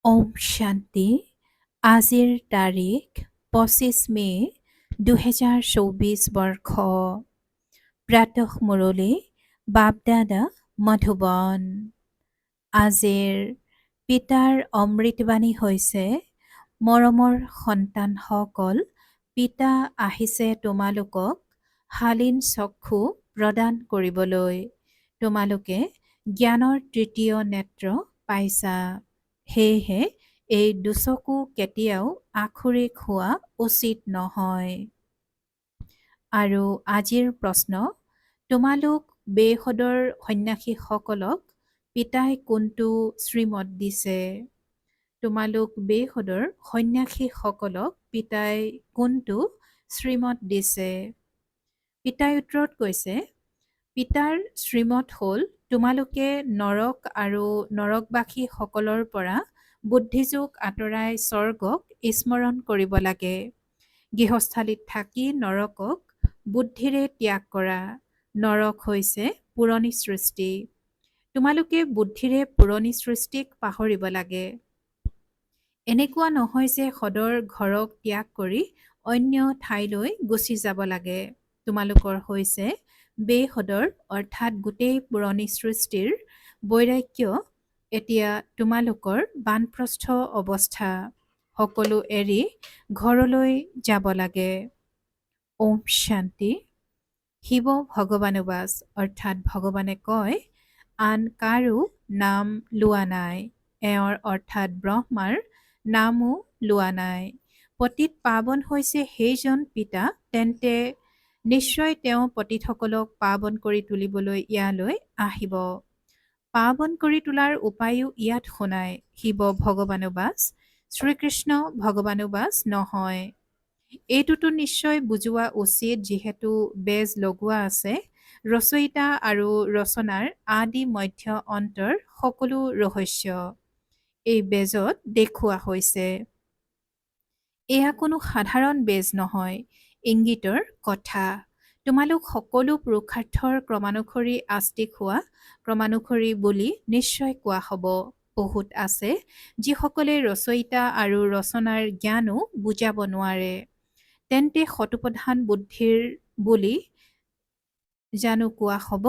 ওম শান্তি। আজিৰ তাৰিখ 25 মে 2024 বৰ্ষ। প্ৰাতঃ মুৰলী বাপদাদা মধুবন। আজিৰ পিতাৰ অমৃতবাণী হৈছে, মৰমৰ সন্তানসকল, পিতা আহিছে তোমালোকক শালীন চক্ষু প্ৰদান কৰিবলৈ। তোমালোকে জ্ঞানৰ তৃতীয় নেত্ৰ পাইছা। সেয়েহে এই দুচকু কেতিয়াও আখুৰিক হোৱা উচিত নহয়। আৰু আজিৰ প্ৰশ্ন, তোমালোক বেসদৰ সন্ন্যাসীসকলক পিতাই কোনটো শ্ৰীমত দিছে? তোমালোক বেসদৰ সন্ন্যাসীসকলক পিতাই কোনটো শ্ৰীমত দিছে? পিতাই উত্তৰত কৈছে, পিতাৰ শ্ৰীমত হ'ল, তোমালোকে নৰক আৰু নৰকবাসীসকলৰ পৰা বুদ্ধিযোগ আঁতৰাই স্বৰ্গক স্মৰণ কৰিব লাগে। গৃহস্থালীত থাকি নৰকক বুদ্ধিৰে ত্যাগ কৰা। নৰক হৈছে পুৰণি সৃষ্টি। তোমালোকে বুদ্ধিৰে পুৰণি সৃষ্টিক পাহৰিব লাগে। এনেকুৱা নহয় যে সদৰ ঘৰক ত্যাগ কৰি অন্য ঠাইলৈ গুচি যাব লাগে। তোমালোকৰ হৈছে বেসদৰ অৰ্থাৎ গোটেই পুৰণি সৃষ্টিৰ বৈৰাগ্য। এতিয়া তোমালোকৰ বানপ্ৰস্থ অৱস্থা। সকলো এৰি ঘৰলৈ যাব লাগে। ওম শান্তি। শিৱ ভগৱানুবাস অৰ্থাৎ ভগৱানে কয়, আন কাৰো নাম লোৱা নাই। এওঁৰ অৰ্থাৎ ব্ৰহ্মাৰ নামো লোৱা নাই। পতিত পাৱন হৈছে সেইজন পিতা, তেন্তে নিশ্চয় তেওঁ পতিতসকলক পাৱন কৰি তুলিবলৈ ইয়ালৈ আহিব। পাৱন কৰি তোলাৰ উপায়ো ইয়াত শুনায়। শিৱ ভগৱানুবাস শ্ৰীকৃষ্ণ ভগৱানুবাস নহয়। এইটোতো নিশ্চয় বুজোৱা উচিত, যিহেতু বেজ লগোৱা আছে। ৰচয়িতা আৰু ৰচনাৰ আদি মধ্য অন্তৰ সকলো ৰহস্য এই বেজত দেখুওৱা হৈছে। এয়া কোনো সাধাৰণ বেজ নহয়, ইংগিতৰ কথা। তোমালোক সকলো পুৰুষাৰ্থৰ ক্ৰমানুসৰি আস্তিক হোৱা। ক্ৰমানুসৰি বুলি নিশ্চয় কোৱা হ'ব। বহুত আছে যিসকলে ৰচয়িতা আৰু ৰচনাৰ জ্ঞানো বুজাব নোৱাৰে। তেন্তে শতপ্ৰধান বুদ্ধিৰ বুলি জানো কোৱা হ'ব?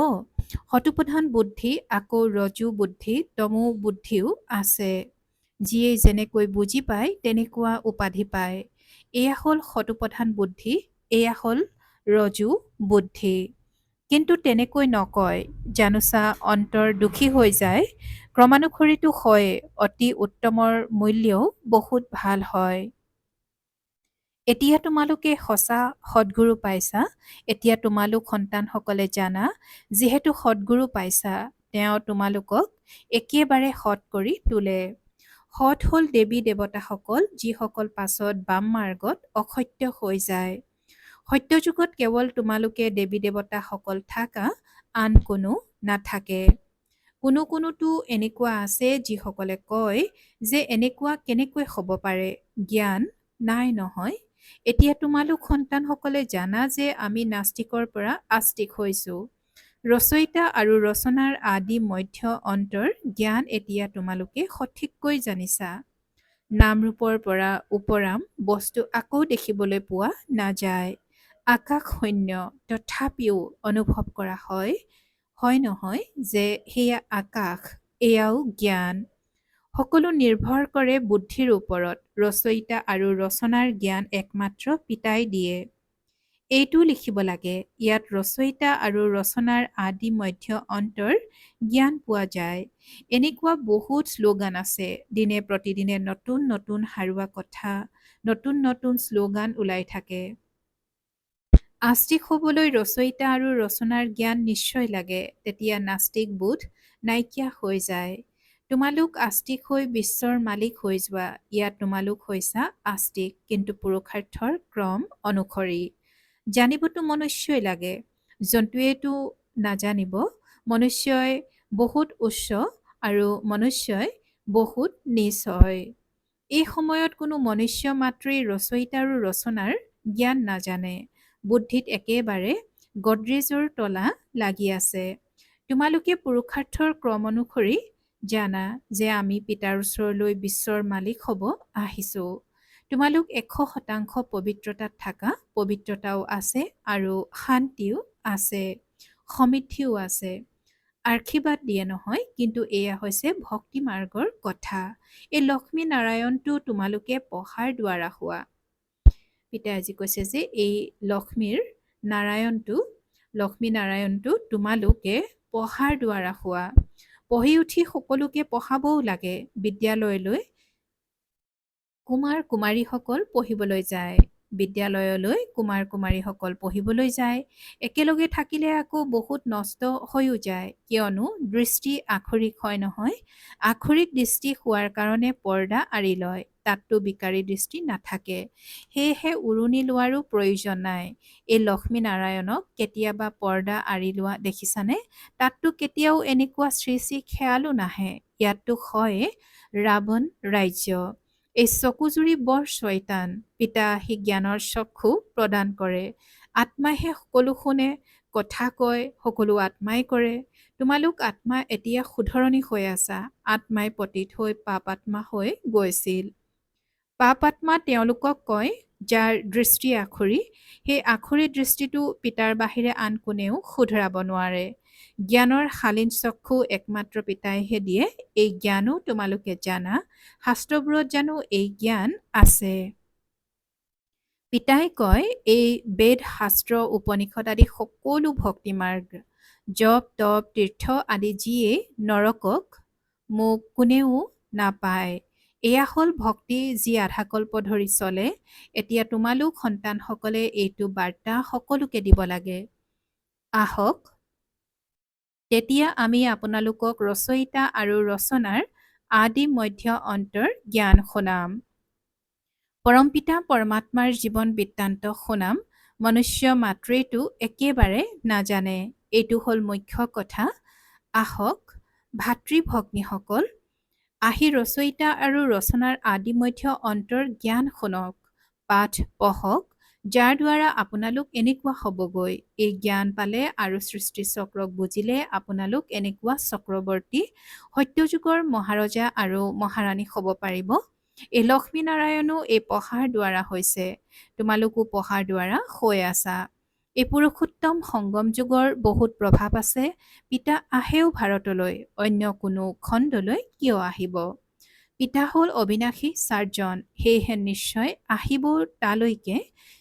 শতপ্ৰধান বুদ্ধি, আকৌ ৰজু বুদ্ধি, তমো বুদ্ধিও আছে। যিয়ে যেনেকৈ বুজি পায় তেনেকুৱা উপাধি পায়। এয়া হ'ল শতপ্ৰধান বুদ্ধি, এয়া হ'ল ৰজু বুদ্ধি। কিন্তু তেনেকৈ নকয়, জানোচা অন্তৰ দুখী হৈ যায়। ক্ৰমানুসৰিতো হয়, অতি উত্তমৰ মূল্যও বহুত ভাল হয়। এতিয়া তোমালোকে সঁচা সদ্গুৰু পাইছা। এতিয়া তোমালোক সন্তানসকলে জানা, যিহেতু সদ্গুৰু পাইছা, তেওঁ তোমালোকক একেবাৰে সৎ কৰি তোলে। সৎ হ'ল দেৱী দেৱতাসকল, যিসকল পাছত বাম মাৰ্গত অসত্য হৈ যায়। সত্যযুগত কেৱল তোমালোকে দেৱী দেৱতাসকল থাকা, আন কোনো নাথাকে। কোনোতো এনেকুৱা আছে যিসকলে কয় যে এনেকুৱা কেনেকৈ হ'ব পাৰে, জ্ঞান নাই নহয়। এতিয়া তোমালোক সন্তানসকলে জানা যে আমি নাস্তিকৰ পৰা আস্তিক হৈছোঁ। ৰচয়িতা আৰু ৰচনাৰ আদি মধ্য অন্তৰ জ্ঞান এতিয়া তোমালোকে সঠিককৈ জানিছা। নামৰূপৰ পৰা উপৰাম বস্তু আকৌ দেখিবলৈ পোৱা নাযায়। আকাশ শূন্য, তথাপিও অনুভৱ কৰা হয়, হয় নহয়, যে সেয়া আকাশ, এয়াও জ্ঞান। সকলো নিৰ্ভৰ কৰে বুদ্ধিৰ ওপৰত। ৰচয়িতা আৰু ৰচনাৰ জ্ঞান একমাত্ৰ পিতাই দিয়ে। এইটো লিখিব লাগে, ইয়াত ৰচয়িতা আৰু ৰচনাৰ আদি মধ্য অন্তৰ জ্ঞান পোৱা যায়। এনেকুৱা বহুত শ্লোগান আছে। দিনে প্ৰতিদিনে নতুন নতুন সাৰুৱা কথা, নতুন নতুন শ্লোগান ওলাই থাকে। আস্তিক হ'বলৈ ৰচয়িতা আৰু ৰচনাৰ জ্ঞান নিশ্চয় লাগে, তেতিয়া নাস্তিক বোধ নাইকিয়া হৈ যায়। তোমালোক আস্তিক হৈ বিশ্বৰ মালিক হৈ যোৱা। ইয়াত তোমালোক হৈছা আস্তিক, কিন্তু পুৰুষাৰ্থৰ ক্ৰম অনুসৰি। জানিবতো মনুষ্যই লাগে, জন্তুৱেতো নাজানিব। মনুষ্যই বহুত উচ্চ আৰু মনুষ্যই বহুত নীচ হয়। এই সময়ত কোনো মনুষ্য মাত্ৰেই ৰচয়িতা আৰু ৰচনাৰ জ্ঞান নাজানে। বুদ্ধিত একেবাৰে গড্ৰেজৰ তলা লাগি আছে। তোমালোকে পুৰুষাৰ্থৰ ক্ৰম অনুসৰি জানা যে আমি পিতাৰ ওচৰলৈ বিশ্বৰ মালিক হ'ব আহিছোঁ। তোমালোক 100% পবিত্ৰতাত থাকা, পবিত্ৰতাও আছে আৰু শান্তিও আছে, সমৃদ্ধিও আছে। আশীৰ্বাদ দিয়ে নহয়, কিন্তু এয়া হৈছে ভক্তি মাৰ্গৰ কথা। এই লক্ষ্মী নাৰায়ণটো তোমালোকে পঢ়াৰ দ্বাৰা হোৱা। পিতাই আজি কৈছে যে এই লক্ষ্মী নাৰায়ণটো তোমালোকে পঢ়াৰ দ্বাৰা হোৱা। পঢ়ি উঠি সকলোকে পঢ়াবও লাগে। বিদ্যালয়লৈ কুমাৰীসকল পঢ়িবলৈ যায়। বিদ্যালয়লৈ কুমাৰীসকল পঢ়িবলৈ যায়। একেলগে থাকিলে আকৌ বহুত নষ্ট হৈও যায়, কিয়নো দৃষ্টি আখৰিক হয় নহয়। আখৰিক দৃষ্টি হোৱাৰ কাৰণে পৰ্দা আঁৰি লয়, তাততো বিকাৰী দৃষ্টি নাথাকে। সেয়েহে উৰুনি লোৱাৰো প্ৰয়োজন নাই। এই লক্ষ্মী নাৰায়ণক কেতিয়াবা পৰ্দা আঁৰি লোৱা দেখিছানে? তাততো কেতিয়াও এনেকুৱা শ্ৰী শ্ৰী খেয়ালো নাহে। ইয়াততো হয় ৰাৱণ ৰাজ্য। এই চকুজুৰি বৰ শয়তান। পিতা আহি জ্ঞানৰ চক্ষু প্ৰদান কৰে। আত্মাইহে সকলো শুনে, কথা কয়, সকলো আত্মাই কৰে। তোমালোক আত্মা এতিয়া শুধৰণি হৈ আছা। আত্মাই পতিত হৈ পাপ আত্মা হৈ গৈছিল। পাপ আত্মা তেওঁলোকক কয় যাৰ দৃষ্টি আখৰি, সেই আখৰি দৃষ্টিটো পিতাৰ বাহিৰে আন কোনেও শুধৰাব নোৱাৰে। জ্ঞানৰ শালীন চক্ষু একমাত্ৰ পিতাইহে দিয়ে। এই জ্ঞানো তোমালোকে জানা। শাস্ত্ৰবোৰত জানো এই জ্ঞান আছে। পিতাই কয় এই বেদ শাস্ত্ৰ উপনিষদ আদি সকলো ভক্তি মাৰ্গ, জপ তপ তীৰ্থ আদি যিয়ে নৰকক মোক কোনেও নাপায়। এয়া হ'ল ভক্তি যি আধাকল্প ধৰি চলে। এতিয়া তোমালোক সন্তানসকলে এইটো বাৰ্তা সকলোকে দিব লাগে। আহক তেতিয়া আমি আপোনালোকক ৰচয়িতা আৰু ৰচনাৰ আদি মধ্য অন্তৰ জ্ঞান শুনাম। পৰমপিতা পৰমাত্মাৰ জীৱন বৃত্তান্ত শুনাম। মনুষ্য মাত্ৰেইটো একেবাৰে নাজানে। এইটো হ'ল মুখ্য কথা। আহক ভাতৃ-ভগ্নীসকল, আহি ৰচয়িতা আৰু ৰচনাৰ আদি মধ্য অন্তৰ জ্ঞান শুনক, পাঠ পঢ়ক, যাৰ দ্বাৰা আপোনালোক এনেকুৱা হ'বগৈ। এই জ্ঞান পালে আৰু সৃষ্টি চক্ৰক বুজিলে আপোনালোক এনেকুৱা চক্ৰৱৰ্তী সত্যযুগৰ মহাৰজা আৰু মহাৰাণী হ'ব পাৰিব। এই লক্ষ্মী নাৰায়ণো এই পঢ়াৰ দ্বাৰা হৈছে। তোমালোকো পঢ়াৰ দ্বাৰা হৈ আছা। এই পুৰুষোত্তম সংগম যুগৰ বহুত প্ৰভাৱ আছে। পিতা আহেও ভাৰতলৈ, অন্য কোনো খণ্ডলৈ কিয় আহিব? পিতা হ'ল অবিনাশী চাৰজন, সেয়েহে নিশ্চয় আহিব তালৈকে,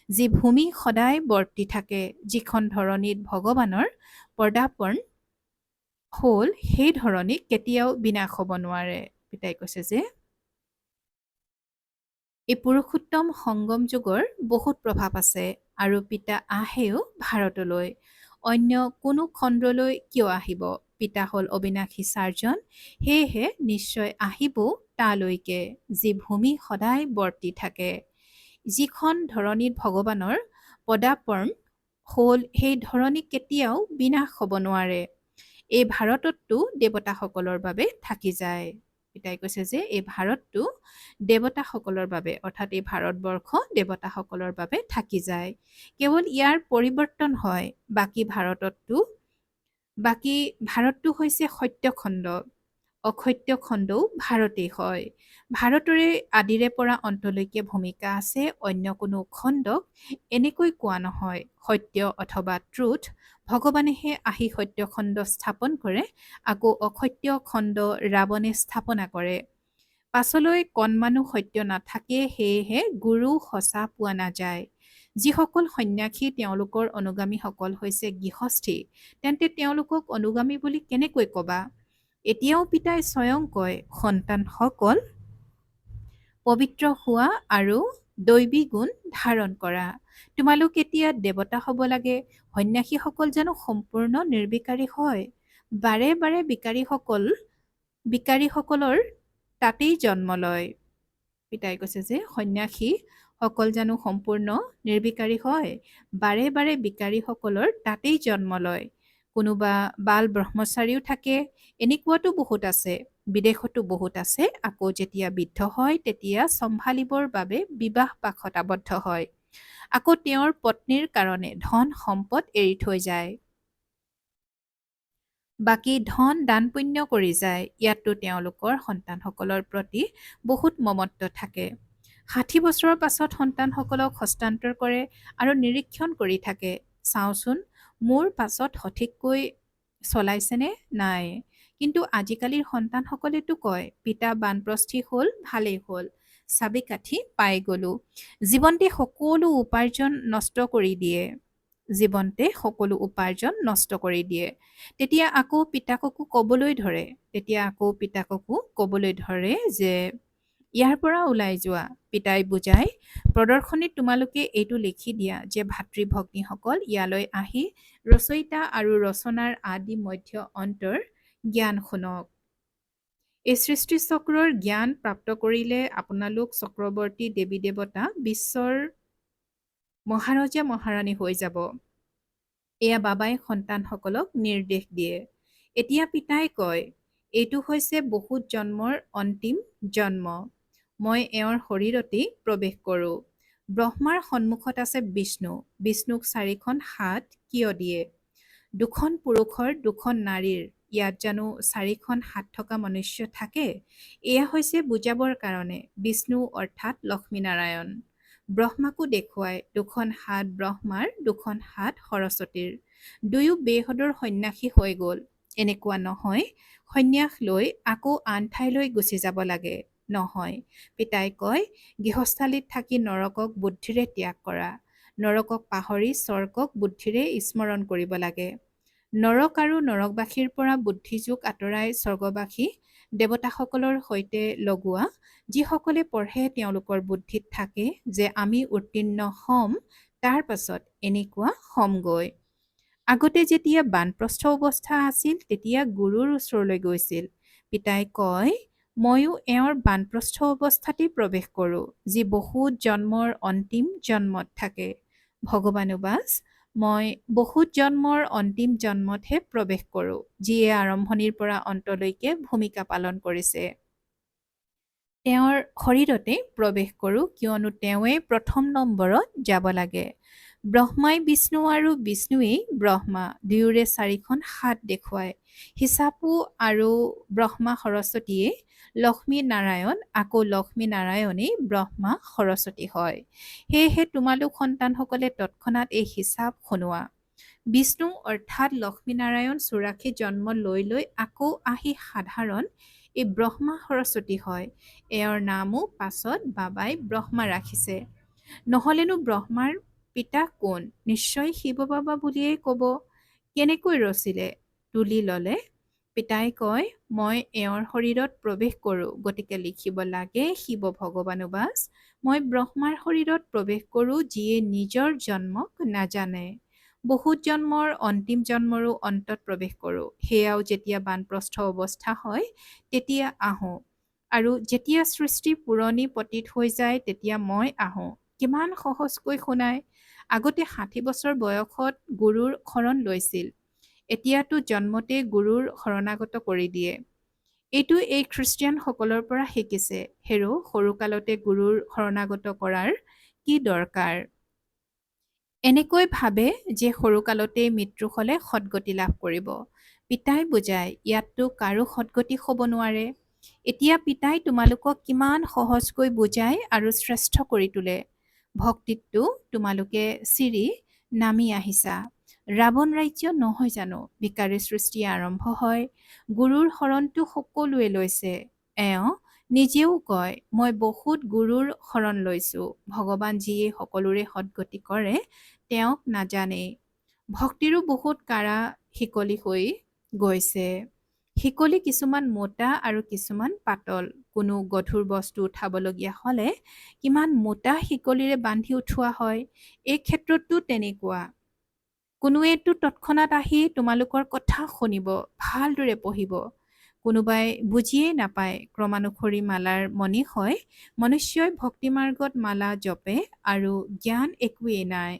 যি ভূমি সদায় বৰ্তি থাকে, যিখন ধৰণীত ভগৱানৰ পদাৰ্পণ হ'ল, সেই ধৰণী কেতিয়াও বিনাশ হ'ব নোৱাৰে। পিতাই কৈছে যে এই পুৰুষোত্তম সংগম যুগৰ বহুত প্ৰভাৱ আছে আৰু পিতা আহেও ভাৰতলৈ, অন্য কোনো খণ্ডলৈ কিয় আহিব? পিতা হ'ল অবিনাশী চাৰজন, সেয়েহে নিশ্চয় আহিব তালৈকে, যি ভূমি সদায় বৰ্তি থাকে, যিখন ধৰণীত ভগৱানৰ পদাৰ্পণ হ'ল, সেই ধৰণী কেতিয়াও বিনাশ হ'ব নোৱাৰে। এই ভাৰততো দেৱতাসকলৰ বাবে থাকি যায়। পিতাই কৈছে যে এই ভাৰতটো দেৱতাসকলৰ বাবে, অৰ্থাৎ এই ভাৰতবৰ্ষ দেৱতাসকলৰ বাবে থাকি যায়। কেৱল ইয়াৰ পৰিৱৰ্তন হয়। বাকী ভাৰতটো হৈছে সত্যখণ্ড, অসত্য খণ্ডও ভাৰতেই হয়। ভাৰতৰে আদিৰে পৰা অন্তলৈকে ভূমিকা আছে, অন্য কোনো খণ্ডক এনেকৈ কোৱা নহয়। সত্য অথবা ট্ৰুথ, ভগৱানেহে আহি সত্য খণ্ড স্থাপন কৰে, আকৌ অসত্য খণ্ড ৰাৱণে স্থাপনা কৰে। পাছলৈ কণমানো সত্য নাথাকে, সেয়েহে গুৰু সঁচা পোৱা নাযায়। যিসকল সন্ন্যাসী তেওঁলোকৰ অনুগামীসকল হৈছে গৃহস্থী, তেন্তে তেওঁলোকক অনুগামী বুলি কেনেকৈ ক'বা? এতিয়াও পিতাই স্বয়ং কয়, সন্তানসকল পবিত্ৰ হোৱা আৰু দৈবী গুণ ধাৰণ কৰা। তোমালোক এতিয়া দেৱতা হ'ব লাগে। সন্ন্যাসীসকল জানো সম্পূৰ্ণ নিৰ্বিকাৰী হয়? বাৰে বাৰে বিকাৰীসকলৰ তাতেই জন্ম লয়। পিতাই কৈছে যে সন্ন্যাসীসকল জানো সম্পূৰ্ণ নিৰ্বিকাৰী হয়? বাৰে বাৰে বিকাৰীসকলৰ তাতেই জন্ম লয়। কোনোবা বাল ব্ৰহ্মচাৰীও থাকে, এনেকুৱাতো বহুত আছে। বিদেশতো বহুত আছে। আকৌ যেতিয়া বৃদ্ধ হয় তেতিয়া চম্ভালিবৰ বাবে বিবাহ পাশত আবদ্ধ হয়। আকৌ তেওঁৰ পত্নীৰ কাৰণে ধন সম্পদ এৰি থৈ যায়। বাকী ধন দান পুণ্য কৰি যায়। ইয়াতো তেওঁলোকৰ সন্তানসকলৰ প্ৰতি বহুত মমত্ব থাকে। 60 বছৰৰ পাছত সন্তানসকলক হস্তান্তৰ কৰে আৰু নিৰীক্ষণ কৰি থাকে, চাওঁচোন মোৰ পাছত সঠিককৈ চলাইছেনে নাই। কিন্তু আজিকালিৰ সন্তানসকলেতো কয়, পিতা বানপ্ৰস্থী হ'ল, ভালেই হ'ল, চাবি কাঠি পাই গ'লো। জীৱনতে সকলো উপাৰ্জন নষ্ট কৰি দিয়ে। জীৱনতে সকলো উপাৰ্জন নষ্ট কৰি দিয়ে। তেতিয়া আকৌ পিতাককো ক'বলৈ ধৰে যে ইয়াৰ পৰা ওলাই যোৱা। পিতাই বুজাই, প্ৰদৰ্শনীত তোমালোকে এইটো লিখি দিয়া যে ভাতৃ ভগ্নীসকল ইয়ালৈ আহি ৰচয়িতা আৰু ৰচনাৰ আদি মধ্য অন্তৰ জ্ঞান শুনক। এই সৃষ্টিচক্ৰৰ জ্ঞান প্ৰাপ্ত কৰিলে আপোনালোক চক্ৰৱৰ্তী দেৱী দেৱতা বিশ্বৰ মহাৰজা মহাৰাণী হৈ যাব। এয়া বাবাই সন্তানসকলক নিৰ্দেশ দিয়ে। এতিয়া পিতাই কয়, এইটো হৈছে বহুত জন্মৰ অন্তিম জন্ম। মই এওঁৰ শৰীৰতেই প্ৰৱেশ কৰোঁ। ব্ৰহ্মাৰ সন্মুখত আছে বিষ্ণু। বিষ্ণুক 4খন হাত কিয় দিয়ে? 2খন পুৰুষৰ 2খন নাৰীৰ ইয়াত জানো 4খন হাত থকা মনুষ্য থাকে? এয়া হৈছে বুজাবৰ কাৰণে। বিষ্ণু অৰ্থাৎ লক্ষ্মীনাৰায়ণ। ব্ৰহ্মাকো দেখুৱায় 2খন হাত ব্ৰহ্মাৰ, 2খন হাত সৰস্বতীৰ। দুয়ো বেহদৰ সন্ন্যাসী হৈ গ'ল। এনেকুৱা নহয় সন্ন্যাস লৈ আকৌ আন ঠাইলৈ গুচি যাব লাগে। নহয়, পিতাই কয় গৃহস্থালীত থাকি নৰকক বুদ্ধিৰে ত্যাগ কৰা। নৰকক পাহৰি স্বৰ্গক বুদ্ধিৰে স্মৰণ কৰিব লাগে। নৰক আৰু নৰকবাসীৰ পৰা বুদ্ধিযোগ আঁতৰাই স্বৰ্গবাসী দেৱতাসকলৰ সৈতে লগোৱা। যিসকলে পঢ়ে তেওঁলোকৰ বুদ্ধিত থাকে যে আমি উত্তীৰ্ণ হ'ম, তাৰ পাছত এনেকুৱা হ'মগৈ। আগতে যেতিয়া বানপ্ৰস্থ অৱস্থা আছিল তেতিয়া গুৰুৰ ওচৰলৈ গৈছিল। পিতাই কয়, ময়ো এওঁৰ বানপ্ৰস্থ অৱস্থাতেই প্ৰৱেশ কৰোঁ, যি বহুত জন্মৰ অন্তিম জন্মত থাকে। ভগৱানোবাজ, মই বহুত জন্মৰ অন্তিম জন্মতহে প্ৰৱেশ কৰোঁ, যিয়ে আৰম্ভণিৰ পৰা অন্তলৈকে ভূমিকা পালন কৰিছে। তেওঁৰ শৰীৰতে প্ৰৱেশ কৰোঁ, কিয়নো তেওঁৱেই প্ৰথম নম্বৰত যাব লাগে। ব্ৰহ্মাই বিষ্ণু আৰু বিষ্ণুৱেই ব্ৰহ্মা, দুয়োৰে 4খন হাত দেখুৱায়। হিচাপো আৰু ব্ৰহ্মা সৰস্বতীয়ে লক্ষ্মী নাৰায়ণ, আকৌ লক্ষ্মী নাৰায়ণেই ব্ৰহ্মা সৰস্বতী হয়। সেয়েহে তোমালোক সন্তানসকলে তৎক্ষণাৎ এই হিচাপ শুনোৱা। বিষ্ণু অৰ্থাৎ লক্ষ্মীনাৰায়ণ 84 জন্ম লৈ লৈ আকৌ আহি সাধাৰণ এই ব্ৰহ্মা সৰস্বতী হয়। এওঁৰ নামো পাছত বাবাই ব্ৰহ্মা ৰাখিছে। নহ'লেনো ব্ৰহ্মাৰ পিতা কোন? নিশ্চয় শিৱ বাবা বুলিয়েই ক'ব। কেনেকৈ ৰচিলে? তুলি ল'লে। পিতাই কয়, মই এওঁৰ শৰীৰত প্ৰৱেশ কৰোঁ, গতিকে লিখিব লাগে শিৱ ভগৱানোবাজ, মই ব্ৰহ্মাৰ শৰীৰত প্ৰৱেশ কৰোঁ, যিয়ে নিজৰ জন্মক নাজানে। বহুত জন্মৰ অন্তিম জন্মৰো অন্তত প্ৰৱেশ কৰোঁ। সেয়াও যেতিয়া বানপ্ৰস্থ অৱস্থা হয় তেতিয়া আহোঁ। আৰু যেতিয়া সৃষ্টি পুৰণি পতীত হৈ যায় তেতিয়া মই আহোঁ। কিমান সহজকৈ শুনায়। আগতে 60 বছৰ বয়সত গুৰুৰ শৰণ লৈছিল। এতিয়াতো জন্মতে গুৰুৰ শৰণাগত কৰি দিয়ে। এইটো এই খ্ৰীষ্টিয়ানসকলৰ পৰা শিকিছে। হেৰ' সৰুকালতে গুৰুৰ শৰণাগত কৰাৰ কি দৰকাৰ? এনেকৈ ভাবে যে সৰুকালতেই মৃত্যু হ'লে সদ্গতি লাভ কৰিব। পিতাই বুজায়, ইয়াততো কাৰো সদ্গতি হ'ব নোৱাৰে। এতিয়া পিতাই তোমালোকক কিমান সহজকৈ বুজায় আৰু শ্ৰেষ্ঠ কৰি তোলে। ভক্তিততো তোমালোকে চিৰি নামি আহিছা। ৰাৱণ ৰাজ্য নহয় জানো? ভিকাৰী সৃষ্টি আৰম্ভ হয়। গুৰুৰ শৰণটো সকলোৱে লৈছে। এওঁ নিজেও কয়, মই বহুত গুৰুৰ শৰণ লৈছোঁ। ভগৱান যিয়ে সকলোৰে সদ্গতি কৰে তেওঁক নাজানেই। ভক্তিৰো বহুত কাৰা শিকলি হৈ গৈছে। শিকলি কিছুমান মোটা আৰু কিছুমান পাতল। কোনো গধুৰ বস্তু উঠাবলগীয়া হ'লে কিমান মোটা শিকলিৰে বান্ধি উঠোৱা হয়। এই ক্ষেত্ৰতো তেনেকুৱা। কোনোৱেতো তৎক্ষণাৎ আহি তোমালোকৰ কথা শুনিব, ভালদৰে পঢ়িব। কোনোবাই বুজিয়েই নাপায়। ক্ৰমানুসৰি মালাৰ মণি হয়। মনুষ্যই ভক্তিমাৰ্গত মালা জপে আৰু জ্ঞান একোৱেই নাই।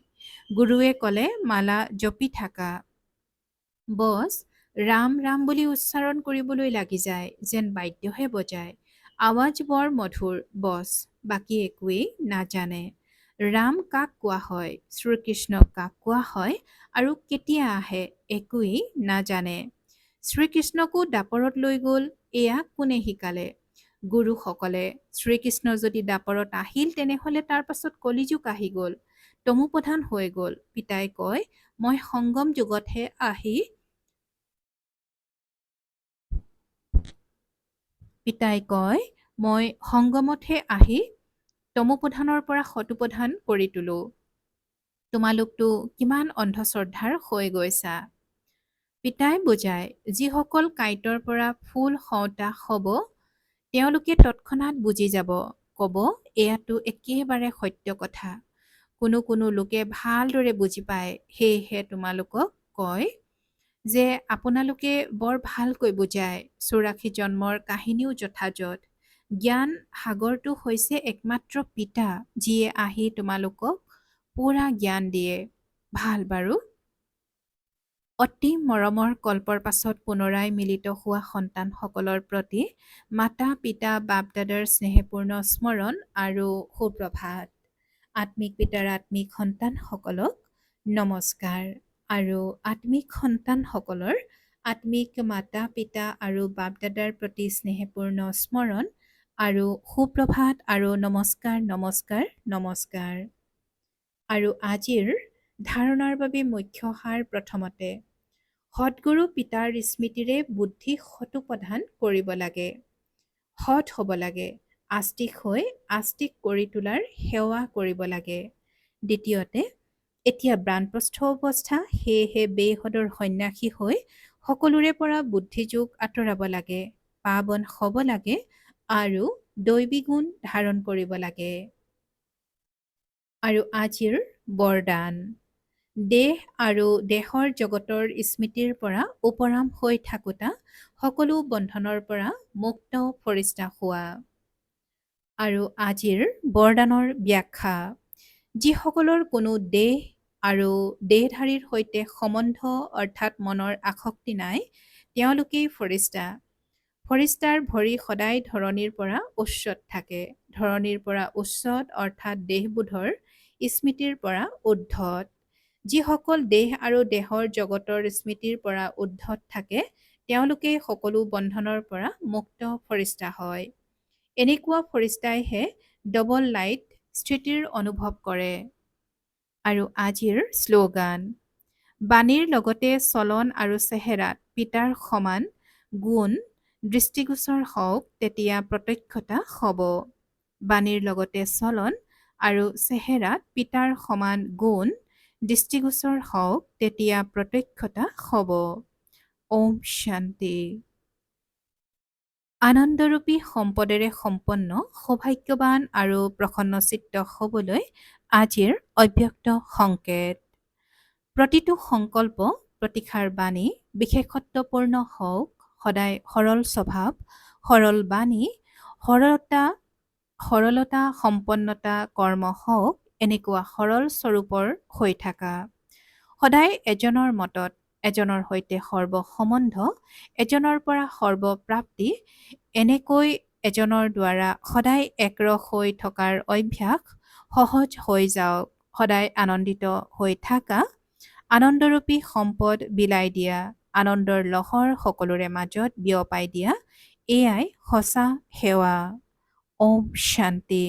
গুৰুৱে ক'লে মালা জপি থাকা। বছ ৰাম ৰাম বুলি উচ্চাৰণ কৰিবলৈ লাগি যায়, যেন বাদ্যহে বজায়। আৱাজ বৰ মধুৰ, বছ বাকী একোৱেই নাজানে। ৰাম কাক কোৱা হয়, শ্ৰীকৃষ্ণক কাক কোৱা হয় আৰু কেতিয়া আহে একোৱেই নাজানে। শ্ৰীকৃষ্ণকো দাপৰত লৈ গ'ল, এয়া কোনে শিকালে? গুৰুসকলে। শ্ৰীকৃষ্ণ যদি দাপৰত আহিল তেনেহ'লে তাৰ পাছত কলিযুগ আহি গ'ল, তমোপ্ৰধান হৈ গ'ল। পিতাই কয়, মই সংগম যুগতহে আহি পিতাই কয় মই সংগমতহে আহি তমোপ্ৰধানৰ পৰা সতোপ্ৰধান কৰি তোলো। তোমালোকতো কিমান অন্ধশ্ৰদ্ধাৰ হৈ গৈছা। পিতাই বুজায়, যিসকল কাঁইটৰ পৰা ফুল হওঁতা হ'ব তেওঁলোকে তৎক্ষণাৎ বুজি যাব, ক'ব এয়াতো একেবাৰে সত্য কথা। কোনো কোনো লোকে ভালদৰে বুজি পায়, সেয়েহে তোমালোকক কয় যে আপোনালোকে বৰ ভালকৈ বুজায়। 84 জন্মৰ কাহিনীও যথাযথ। জ্ঞান সাগৰটো হৈছে একমাত্ৰ পিতা, যিয়ে আহি তোমালোকক পুৰা জ্ঞান দিয়ে। ভাল বাৰু। অতি মৰমৰ কল্পৰ পাছত পুনৰাই মিলিত হোৱা সন্তানসকলৰ প্ৰতি মাতা পিতা বাপ দাদাৰ স্নেহপূৰ্ণ স্মৰণ আৰু সুপ্ৰভাত। আত্মিক পিতাৰ আত্মিক সন্তানসকলক নমস্কাৰ আৰু আত্মিক সন্তানসকলৰ আত্মিক মাতা পিতা আৰু বাপ দাদাৰ প্ৰতি স্নেহপূৰ্ণ স্মৰণ আৰু সুপ্ৰভাত আৰু নমস্কাৰ নমস্কাৰ নমস্কাৰ। আৰু আজিৰ ধাৰণাৰ বাবে মুখ্য সাৰ প্ৰথমতে, সৎগুৰু পিতাৰ স্মৃতিৰে বুদ্ধি সতোপ্ৰধান কৰিব লাগে। সৎ হ'ব লাগে, আস্তিক হৈ আস্তিক কৰি তোলাৰ সেৱা কৰিব লাগে। দ্বিতীয়তে, এতিয়া বানপ্ৰস্থ অৱস্থা, সেয়েহে বেহদৰ সন্ন্যাসী হৈ সকলোৰে পৰা বুদ্ধিযোগ আঁতৰাব লাগে, পাৱন হ'ব লাগে আৰু দৈবী গুণ ধাৰণ কৰিব লাগে। আৰু আজিৰ বৰদান, দেহ আৰু দেহৰ জগতৰ স্মৃতিৰ পৰা উপৰাম হৈ থাকোঁতা সকলো বন্ধনৰ পৰা মুক্ত ফৰিষ্টা হোৱা। আৰু আজিৰ বৰদানৰ ব্যাখ্যা, যিসকলৰ কোনো দেহ আৰু দেহধাৰীৰ সৈতে সম্বন্ধ অৰ্থাৎ মনৰ আসক্তি নাই, তেওঁলোকেই ফৰিষ্টা। ফৰিষ্টাৰ ভৰি সদায় ধৰণীৰ পৰা উচ্চত থাকে, ধৰণীৰ পৰা উচ্চত অৰ্থাৎ দেহবোধৰ স্মৃতিৰ পৰা ঊৰ্ধ্বত। যিসকল দেহ আৰু দেহৰ জগতৰ স্মৃতিৰ পৰা ঊৰ্ধ্বত থাকে, তেওঁলোকেই সকলো বন্ধনৰ পৰা মুক্ত ফৰিষ্টা হয়। এনেকুৱা ফৰিষ্টাইহে ডবল লাইট স্থিতিৰ অনুভৱ কৰে। আৰু আজিৰ শ্লোগান, বাণীৰ লগতে চলন আৰু চেহেৰাত পিতাৰ সমান গুণ দৃষ্টিগোচৰ হওক, তেতিয়া প্ৰত্যক্ষতা হ'ব। বাণীৰ লগতে চলন আৰু চেহেৰাত পিতাৰ সমান গুণ দৃষ্টিগোচৰ হওক, তেতিয়া প্ৰত্যক্ষতা হ'ব। ওম শান্তি। আনন্দৰূপী সম্পদেৰে সম্পন্ন সৌভাগ্যৱান আৰু প্ৰসন্নচিত্ত হ'বলৈ আজিৰ অব্যক্ত সংকেত। প্ৰতিটো সংকল্প প্ৰতিষাৰ বাণী বিশেষত্বপূৰ্ণ হওক, সদায় সৰল স্বভাৱ, সৰল বাণী, সৰলতা সম্পন্নতা কৰ্ম হওক, এনেকুৱা সৰল স্বৰূপৰ হৈ থাকা। সদায় এজনৰ মতত, এজনৰ সৈতে সৰ্বসম্বন্ধ, এজনৰ পৰা সৰ্বপ্ৰাপ্তি, এনেকৈ এজনৰ দ্বাৰা সদায় একৰস হৈ থকাৰ অভ্যাস সহজ হৈ যাওক। সদায় আনন্দিত হৈ থাকা, আনন্দৰূপী সম্পদ বিলাই দিয়া, আনন্দৰ লহৰ সকলোৰে মাজত বিয়পাই দিয়া, এয়াই সঁচা সেৱা। ওম শান্তি।